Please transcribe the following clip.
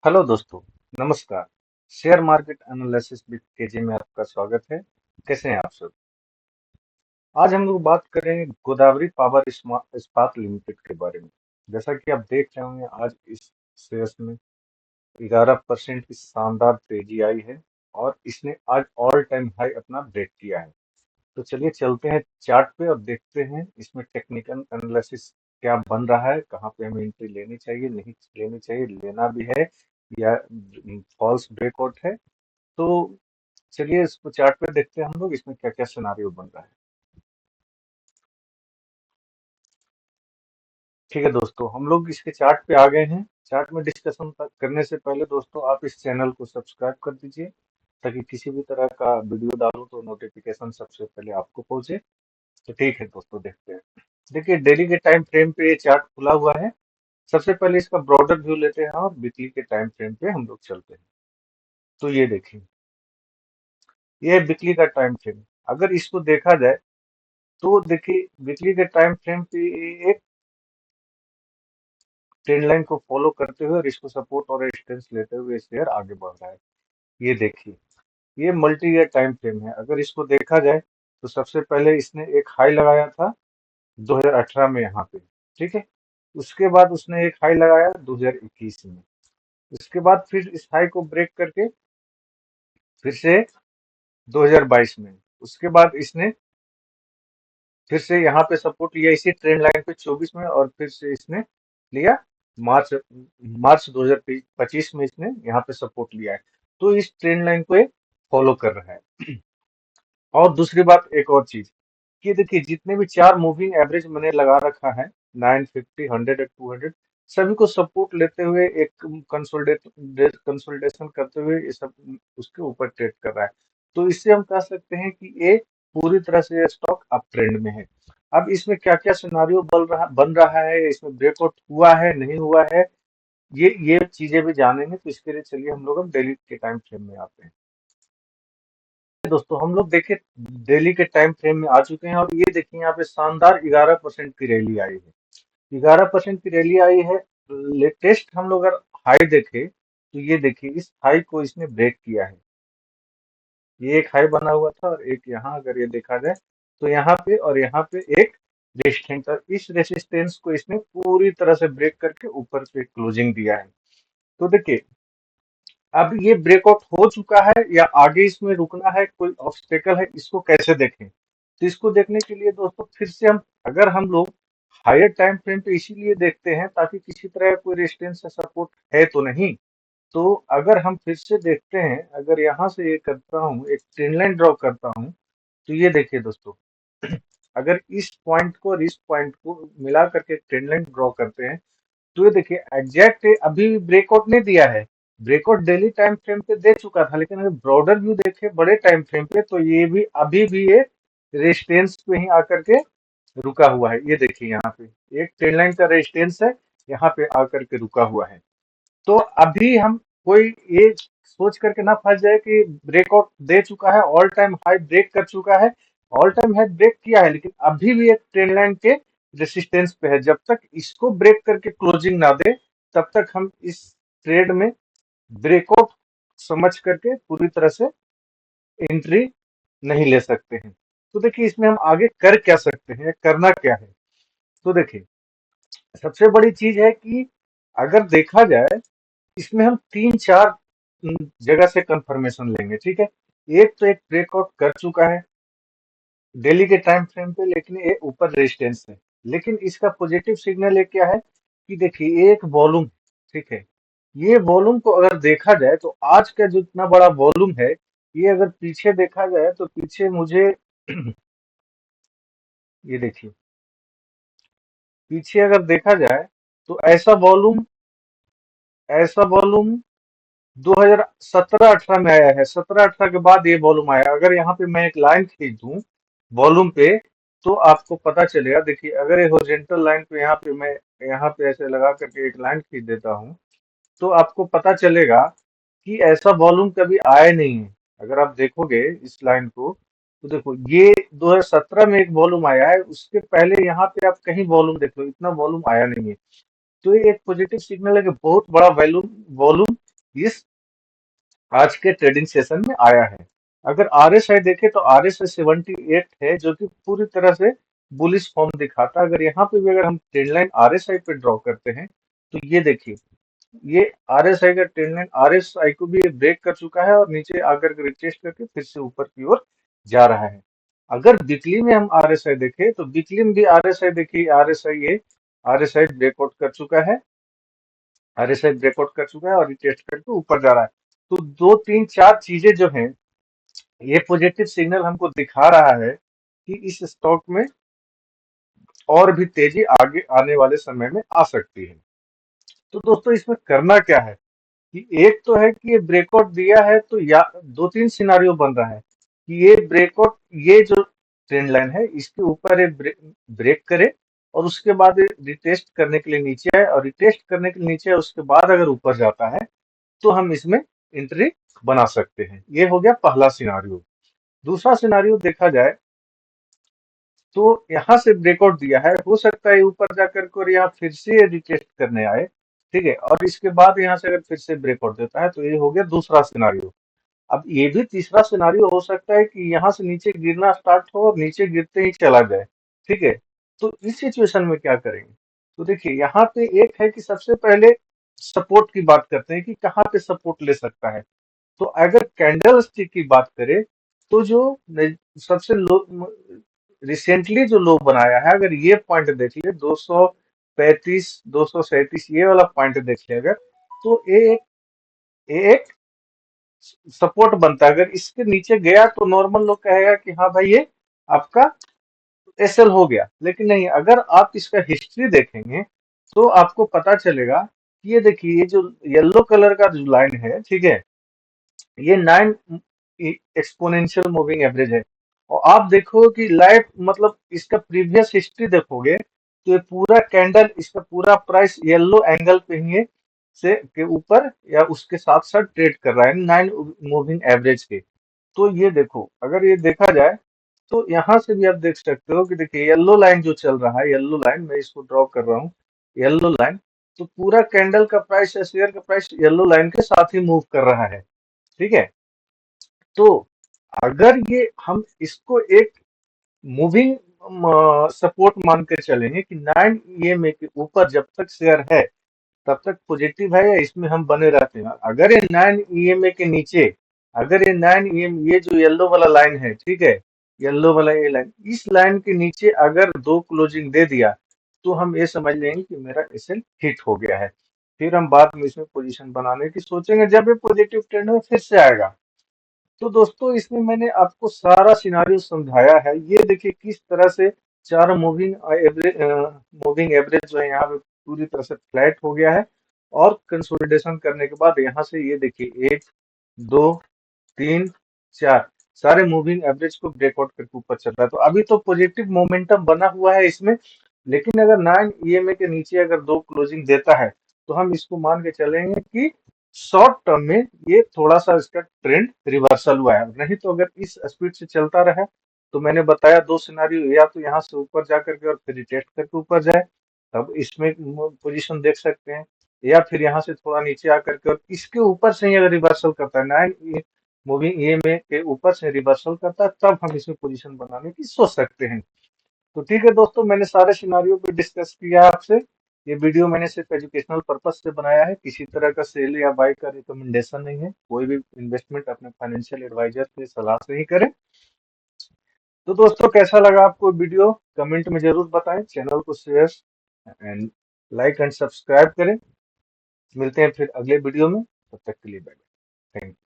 Hello दोस्तों, नमस्कार। Share market analysis with KJ में आपका स्वागत है। कैसे हैं आप सब? आज हम लोग बात करेंगे गोदावरी पावर इस्पात लिमिटेड के बारे में। जैसा कि आप देख रहे होंगे, आज इस शेयर्स में 11% की शानदार तेजी आई है और इसने आज ऑल टाइम हाई अपना ब्रेक किया है। तो चलिए चलते हैं चार्ट पे और देखते हैं इसमें टेक्निकल एनालिसिस क्या बन रहा है, कहाँ पे हमें एंट्री लेनी चाहिए, नहीं लेनी चाहिए, लेना भी है या फॉल्स ब्रेकआउट है। तो चलिए इसको चार्ट पे देखते हैं हम लोग, इसमें क्या क्या सिनारियो बन रहा है। ठीक है दोस्तों, हम लोग इसके चार्ट पे आ गए हैं। चार्ट में डिस्कशन करने से पहले दोस्तों आप इस चैनल को सब्सक्राइब कर दीजिए, ताकि किसी भी तरह का वीडियो डालूं तो नोटिफिकेशन सबसे पहले आपको पहुंचे। तो ठीक है दोस्तों, देखते हैं। देखिए, डेली के टाइम फ्रेम पे ये चार्ट खुला हुआ है। सबसे पहले इसका ब्रॉडर व्यू लेते हैं और वीकली के टाइम फ्रेम पे हम लोग चलते हैं। तो ये देखिए, ये है वीकली का टाइम फ्रेम। अगर इसको देखा जाए तो देखिए, वीकली के टाइम फ्रेम पे ये एक ट्रेंड लाइन को फॉलो करते हुए और इसको सपोर्ट और रेजिस्टेंस लेते हुए शेयर आगे बढ़ रहा है। ये देखिए, ये मल्टी ईयर टाइम फ्रेम है। अगर इसको देखा जाए तो सबसे पहले इसने एक हाई लगाया था 2018 में यहाँ पे, ठीक है। उसके बाद उसने एक हाई लगाया 2021 में। उसके बाद फिर इस हाई को ब्रेक करके फिर से 2022 में। उसके बाद इसने फिर से यहाँ पे सपोर्ट लिया इसी ट्रेंड लाइन पे 24 में, और फिर से इसने लिया मार्च मार्च 2025 में इसने यहाँ पे सपोर्ट लिया है। तो इस ट्रेंड लाइन को ये फॉलो कर रहा है। और दूसरी बात, एक और चीज कि देखिए, जितने भी चार मूविंग एवरेज मैंने लगा रखा है, 950, 100 और 200, सभी को सपोर्ट लेते हुए एक कंसोलिडेशन करते हुए ये सब उसके ऊपर ट्रेड कर रहा है। तो इससे हम कह सकते हैं कि ये पूरी तरह से स्टॉक अप ट्रेंड में है। अब इसमें क्या क्या सिनारियो बन रहा है, इसमें ब्रेकआउट हुआ है नहीं हुआ है, ये चीजें भी जानेंगे। तो इसके लिए चलिए हम लोग अब डेली के टाइम फ्रेम में आते हैं। दोस्तों, हम लोग देखे डेली के टाइम फ्रेम में आ चुके हैं और ये देखिए, यहाँ पे शानदार 11% की रैली आई है। 11% की रैली आई है। लेटेस्ट हम लोग अगर हाई देखें तो ये देखिए, इस हाई को इसने ब्रेक किया है। ये एक हाई बना हुआ था और एक यहाँ अगर ये देखा जाए तो यहाँ पे और यहाँ पे एक रेजिस्टेंस, और इस रेजिस्टेंस को इसने पूरी तरह से ब्रेक करके ऊपर पे क्लोजिंग दिया है। तो देखिए, अब ये ब्रेकआउट हो चुका है या आगे इसमें रुकना है, कोई ऑब्स्टेकल है, इसको कैसे देखें? तो इसको देखने के लिए दोस्तों फिर से हम, अगर हम लोग हायर टाइम फ्रेम पे इसीलिए देखते हैं ताकि किसी तरह का कोई रेजिस्टेंस या सपोर्ट है तो नहीं। तो अगर हम फिर से देखते हैं, अगर यहाँ से ये करता हूँ, एक ट्रेंड लाइन ड्रॉ करता हूँ, तो ये देखिए दोस्तों, अगर इस पॉइंट को और इस पॉइंट को मिला करके ट्रेंड लाइन ड्रॉ करते हैं, तो ये देखिए एग्जैक्ट अभी भी ब्रेकआउट नहीं दिया है। ब्रेकआउट डेली टाइम फ्रेम पे दे चुका था, लेकिन अगर ब्रॉडर व्यू देखे बड़े टाइम फ्रेम पे, तो ये भी अभी भी ये रेजिस्टेंस पे ही आकर के रुका हुआ है। ये देखिए, यहाँ पे एक ट्रेंड लाइन का रेजिस्टेंस है, यहाँ पे आकर के रुका हुआ है। तो अभी हम कोई ये सोच करके ना फंस जाए कि ब्रेकआउट दे चुका है, ऑल टाइम हाई ब्रेक कर चुका है। ऑल टाइम हाई ब्रेक किया है, लेकिन अभी भी एक ट्रेंड लाइन के रेसिस्टेंस पे है। जब तक इसको ब्रेक करके क्लोजिंग ना दे, तब तक हम इस ट्रेड में ब्रेकआउट समझ करके पूरी तरह से एंट्री नहीं ले सकते हैं। तो देखिए, इसमें हम आगे कर क्या सकते हैं, करना क्या है। तो देखिए, सबसे बड़ी चीज है कि अगर देखा जाए, इसमें हम तीन चार जगह से कंफर्मेशन लेंगे, ठीक है। एक तो एक ब्रेकआउट कर चुका है डेली के टाइम फ्रेम पे, लेकिन ये ऊपर रेजिस्टेंस है। लेकिन इसका पॉजिटिव सिग्नल ये क्या है कि देखिए, ये एक वॉल्यूम, ठीक है। ये वॉल्यूम को अगर देखा जाए तो आज का जितना बड़ा वॉल्यूम है, ये अगर पीछे देखा जाए तो पीछे मुझे ये देखिए, पीछे अगर देखा जाए तो ऐसा वॉल्यूम 2017-18 में आया है। 17-18 के बाद ये वॉल्यूम आया। अगर यहाँ पे मैं एक लाइन खींच दूं वॉल्यूम पे, तो आपको पता चलेगा। देखिए, अगर ये हॉरिजॉन्टल लाइन पे यहाँ पे मैं यहाँ पे ऐसे लगा करके एक लाइन खींच देता हूँ, तो आपको पता चलेगा कि ऐसा वॉल्यूम कभी आया नहीं है। अगर आप देखोगे इस लाइन को, तो देखो, ये 2017 में एक वॉल्यूम आया है, उसके पहले यहाँ पे आप कहीं वॉल्यूम देख लो, इतना वॉल्यूम आया नहीं है। तो ये एक पॉजिटिव सिग्नल है कि बहुत बड़ा वॉल्यूम वॉल्यूम इस आज के ट्रेडिंग सेशन में आया है। अगर आरएसआई देखें तो आरएसआई 78 है, जो कि पूरी तरह से बुलिश फॉर्म दिखाता है। अगर यहाँ पे भी अगर हम ट्रेंड लाइन आरएसआई पे ड्रॉ करते हैं तो ये देखिए, ये आरएसआई का ट्रेंड लाइन आरएसआई को भी ब्रेक कर चुका है और नीचे आकर के रिटेस्ट करके फिर से ऊपर की ओर जा रहा है। अगर वीकली में हम आरएसआई देखें तो वीकली में भी आरएसआई देखिए, आरएसआई ब्रेकआउट कर चुका है, आरएसआई ब्रेकआउट कर चुका है और रिटेस्ट करके ऊपर जा रहा है। तो दो तीन चार चीजें जो हैं, ये पॉजिटिव सिग्नल हमको दिखा रहा है कि इस स्टॉक में और भी तेजी आगे आने वाले समय में आ सकती है। तो दोस्तों इसमें करना क्या है कि एक तो है कि ये ब्रेकआउट दिया है, तो या दो तीन सिनारियो बन रहा है कि ये ब्रेकआउट, ये जो ट्रेंड लाइन है इसके ऊपर ये ब्रेक करे और उसके बाद रिटेस्ट करने के लिए नीचे आए, और रिटेस्ट करने के लिए नीचे आए उसके बाद अगर ऊपर जाता है तो हम इसमें एंट्री बना सकते हैं। ये हो गया पहला सिनारियो। दूसरा सिनारियो देखा जाए तो यहाँ से ब्रेकआउट दिया है, हो सकता है ऊपर जाकर के और यहाँ फिर से रिटेस्ट करने आए, ठीक है, और इसके बाद यहाँ से अगर फिर से ब्रेकआउट देता है तो ये हो गया दूसरा सिनारियो। अब ये भी तीसरा सिनारियो हो सकता है कि यहाँ से नीचे गिरना स्टार्ट हो और नीचे गिरते ही चला जाए, ठीक है। तो इस सिचुएशन में क्या करेंगे? तो देखिए यहाँ पे एक है कि सबसे पहले सपोर्ट की बात करते हैं कि कहाँ पे सपोर्ट ले सकता है। तो अगर कैंडल स्टिक की बात करें तो जो सबसे लो रिसेंटली जो लो बनाया है, अगर ये पॉइंट देख ले 235 237, ये वाला पॉइंट देख ले अगर, तो ये एक सपोर्ट बनता है। अगर इसके नीचे गया तो नॉर्मल लोग कहेगा कि हाँ भाई ये आपका एसएल हो गया, लेकिन नहीं, अगर आप इसका हिस्ट्री देखेंगे तो आपको पता चलेगा कि ये देखिए, ये जो येलो कलर का जो लाइन है, ठीक है, ये 9 एक्सपोनेंशियल मूविंग एवरेज है। और आप देखो कि लाइफ मतलब इसका प्रीवियस हिस्ट्री देखोगे तो ये पूरा कैंडल, इसका पूरा प्राइस येलो एंगल पे ही है से के ऊपर या उसके साथ साथ ट्रेड कर रहा है 9 मूविंग एवरेज के। तो ये देखो, अगर ये देखा जाए तो यहाँ से भी आप देख सकते हो कि देखिए येलो लाइन जो चल रहा है, येलो लाइन मैं इसको ड्रॉ कर रहा हूँ, येलो लाइन, तो पूरा कैंडल का प्राइस या शेयर का प्राइस येलो लाइन के साथ ही मूव कर रहा है, ठीक है। तो अगर ये हम इसको एक मूविंग सपोर्ट मान के चलेंगे कि 9 ईएमए के ऊपर जब तक शेयर है तब तक पॉजिटिव है या इसमें हम बने रहते हैं। अगर ये 9 ईएमए के नीचे, अगर ये 9 ईएम, ये जो येलो वाला लाइन है, ठीक है, येलो वाला ये लाइन, इस लाइन के नीचे अगर दो क्लोजिंग दे दिया तो हम ये समझ लेंगे कि मेरा एसएल हिट हो गया है। फिर हम बाद में इसमें पोजीशन बनाने की सोचेंगे जब ये पॉजिटिव ट्रेंड में फिर से आएगा। तो दोस्तों इसमें मैंने आपको सारा सिनारियो समझाया है। ये देखिए किस तरह से चार मूविंग एवरेज जो है यहाँ पे पूरी तरह से फ्लैट हो गया है, और कंसोलिडेशन करने के बाद यहाँ से ये देखिए 1 2 3 4 सारे मूविंग एवरेज को ब्रेकआउट करके ऊपर चल रहा है। तो अभी तो पॉजिटिव मोमेंटम बना हुआ है इसमें, लेकिन अगर 9 ईएमए के नीचे अगर दो क्लोजिंग देता है तो हम इसको मान के चलेंगे कि शॉर्ट टर्म में ये थोड़ा सा इसका ट्रेंड रिवर्सल हुआ है। नहीं तो अगर इस स्पीड से चलता रहा तो मैंने बताया दो सिनारियो, या तो यहाँ से ऊपर जा करके और फिर रिटेस्ट करके ऊपर जाए, तब इसमें पोजीशन देख सकते हैं, या फिर यहाँ से थोड़ा नीचे आकर के और इसके ऊपर से ही अगर रिवर्सल करता है, 9 मूविंग ईएमए के ऊपर से रिवर्सल करता है, तब हम इसमें पोजीशन बनाने की सोच सकते हैं। तो ठीक है दोस्तों, मैंने सारे सिनारियो पे डिस्कस किया आपसे। ये वीडियो मैंने सिर्फ एजुकेशनल पर्पज से बनाया है, किसी तरह का सेल या बाय का रिकमेंडेशन नहीं है। कोई भी इन्वेस्टमेंट अपने फाइनेंशियल एडवाइजर की सलाह से ही करें। तो दोस्तों कैसा लगा आपको वीडियो, कमेंट में जरूर बताएं, चैनल को share and like and subscribe करें। मिलते हैं फिर अगले वीडियो में, तब तक के लिए बाय। Thank you.